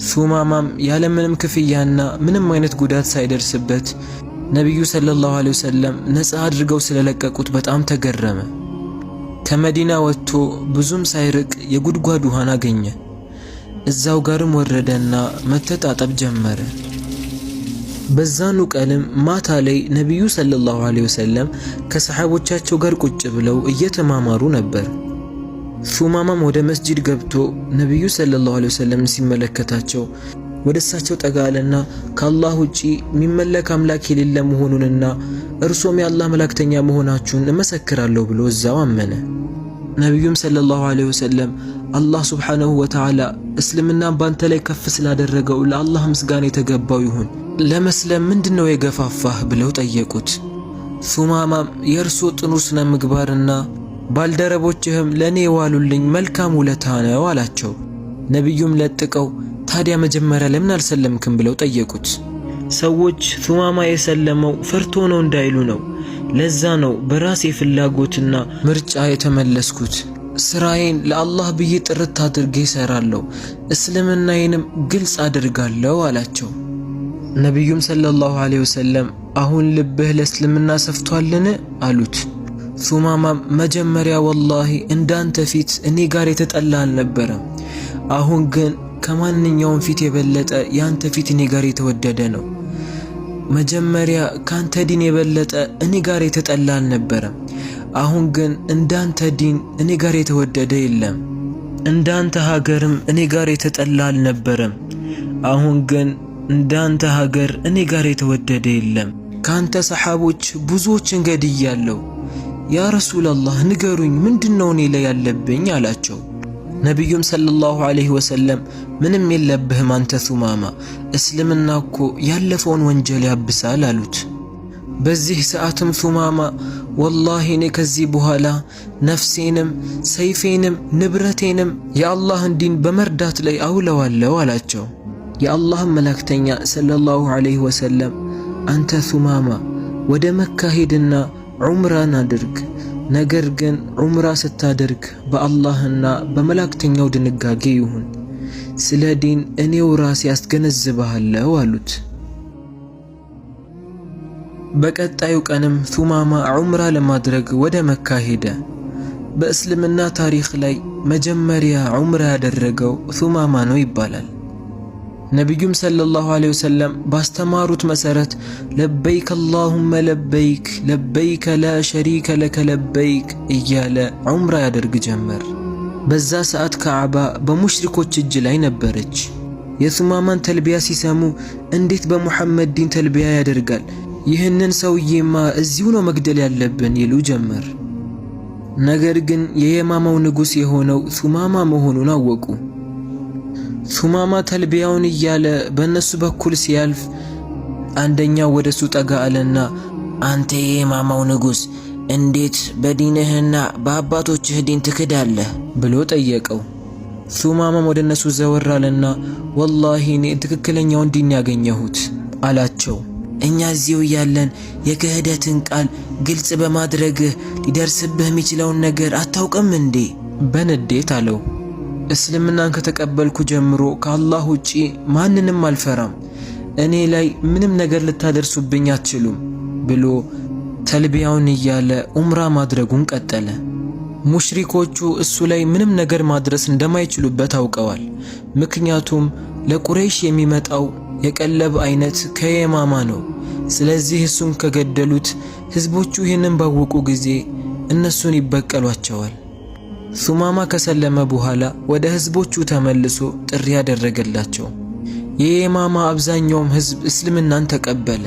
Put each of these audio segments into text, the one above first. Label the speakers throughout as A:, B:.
A: ሱማማም ያለምንም ክፍያና ምንም አይነት ጉዳት ሳይደርስበት ነብዩ ሰለላሁ ዐለይሂ ወሰለም ነፃ አድርገው ስለለቀቁት በጣም ተገረመ። ከመዲና ወጥቶ ብዙም ሳይርቅ የጉድጓድ ውሃን አገኘ። እዛው ጋርም ወረደና መተጣጠብ ጀመረ። በዛኑ ቀንም ማታ ላይ ነብዩ ሰለላሁ ዐለይሂ ወሰለም ከሰሐቦቻቸው ጋር ቁጭ ብለው እየተማማሩ ነበር። ሱማማም ወደ መስጂድ ገብቶ ነብዩ ሰለላሁ ዐለይሂ ወሰለም ሲመለከታቸው ወደ እሳቸው ጠጋለና ከአላህ ውጪ የሚመለክ አምላክ የሌለ መሆኑንና እርሶም የአላህ መላእክተኛ መሆናችሁን እመሰክራለሁ ብሎ እዛው አመነ። ነብዩም ሰለላሁ ዐለይሂ ወሰለም አላህ ሱብሓነሁ ወተዓላ እስልምናን ባንተ ላይ ከፍ ስላደረገው ለአላህ ምስጋና የተገባው ይሁን፣ ለመስለም ምንድነው የገፋፋህ ብለው ጠየቁት። ሱማማም የእርሶ ጥኑ ስነ ምግባርና ባልደረቦችህም ለኔ የዋሉልኝ መልካም ውለታ ነው አላቸው። ነብዩም ለጥቀው ታዲያ መጀመሪያ ለምን አልሰለምክም ብለው ጠየቁት። ሰዎች ሱማማ የሰለመው ፈርቶ ነው እንዳይሉ ነው። ለዛ ነው በራሴ ፍላጎትና ምርጫ የተመለስኩት። ስራዬን ለአላህ ብዬ ጥርት አድርጌ እሰራለሁ፣ እስልምናዬንም ግልጽ አድርጋለሁ አላቸው። ነብዩም ሰለላሁ ዐለይሂ ወሰለም አሁን ልብህ ለእስልምና ሰፍቷልን አሉት። ሱማማም መጀመሪያ ወላሂ እንዳንተ ፊት እኔ ጋር የተጠላ አልነበረም። አሁን ግን ከማንኛውም ፊት የበለጠ ያንተ ፊት እኔ ጋር የተወደደ ነው። መጀመሪያ ካንተ ዲን የበለጠ እኔ ጋር የተጠላ አልነበረም። አሁን ግን እንዳንተ ዲን እኔ ጋር የተወደደ የለም። እንዳንተ ሀገርም እኔ ጋር የተጠላ አልነበረም። አሁን ግን እንዳንተ ሀገር እኔ ጋር የተወደደ የለም። ካንተ ሰሐቦች ብዙዎችን ገድያለሁ። ያ ረሱላላህ ንገሩኝ፣ ምንድነው እኔ ላይ ያለብኝ አላቸው። ነብዩም ሰለላሁ ዐለይሂ ወሰለም ምንም የለብህም አንተ ሱማማ፣ እስልምና እኮ ያለፈውን ወንጀል ያብሳል አሉት። በዚህ ሰዓትም ሱማማ ወላሂ እኔ ከዚህ በኋላ ነፍሴንም ሰይፌንም ንብረቴንም የአላህን ዲን በመርዳት ላይ አውለዋለሁ አላቸው። የአላህም መላእክተኛ ሰለላሁ ዐለይሂ ወሰለም አንተ ሱማማ ወደ መካ ሄድና ዑምራን አድርግ፣ ነገር ግን ዑምራ ስታደርግ በአላህና በመላእክተኛው ድንጋጌ ይሁን፣ ስለ ዲን እኔው ራሴ ያስገነዝብሃለሁ አሉት። በቀጣዩ ቀንም ሱማማ ዑምራ ለማድረግ ወደ መካ ሄደ። በእስልምና ታሪክ ላይ መጀመሪያ ዑምራ ያደረገው ሱማማ ነው ይባላል። ነብዩም ሰለላሁ ዐለይሂ ወሰለም ባስተማሩት መሰረት ለበይክ አላሁመ ለበይክ ለበይከ ላ ሸሪከ ለከ ለበይክ እያለ ዑምራ ያደርግ ጀመር። በዛ ሰዓት ከዓባ በሙሽሪኮች እጅ ላይ ነበረች። የሱማማን ተልቢያ ሲሰሙ እንዴት በሙሐመድ ዲን ተልቢያ ያደርጋል? ይህንን ሰውዬማ እዚሁ ነው መግደል ያለብን ይሉ ጀመር። ነገር ግን የየማማው ንጉስ የሆነው ሱማማ መሆኑን አወቁ። ሱማማ ተልቢያውን እያለ በእነሱ በኩል ሲያልፍ አንደኛው ወደሱ ጠጋ አለና አንተ የየማማው ንጉስ እንዴት በዲንህና በአባቶችህ ዲን ትክዳለህ ብሎ ጠየቀው። ሱማማም ወደ እነሱ ዘወር አለና ወላሂ እኔ ትክክለኛውን ዲን ያገኘሁት አላቸው። እኛ እዚሁ ያለን የክህደትን ቃል ግልጽ በማድረግህ ሊደርስብህ የሚችለውን ነገር አታውቅም እንዴ? በንዴት አለው። እስልምናን ከተቀበልኩ ጀምሮ ከአላህ ውጪ ማንንም አልፈራም፣ እኔ ላይ ምንም ነገር ልታደርሱብኝ አትችሉም ብሎ ተልቢያውን እያለ ዑምራ ማድረጉን ቀጠለ። ሙሽሪኮቹ እሱ ላይ ምንም ነገር ማድረስ እንደማይችሉበት አውቀዋል። ምክንያቱም ለቁረይሽ የሚመጣው የቀለብ አይነት ከየማማ ነው። ስለዚህ እሱን ከገደሉት ህዝቦቹ ይህንን ባወቁ ጊዜ እነሱን ይበቀሏቸዋል። ሱማማ ከሰለመ በኋላ ወደ ህዝቦቹ ተመልሶ ጥሪ ያደረገላቸው። የየማማ አብዛኛውም ህዝብ እስልምናን ተቀበለ።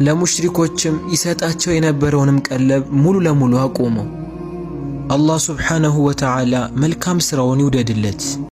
A: ለሙሽሪኮችም ይሰጣቸው የነበረውንም ቀለብ ሙሉ ለሙሉ አቆመው። አላህ ሱብሓነሁ ወተዓላ መልካም ስራውን ይውደድለት።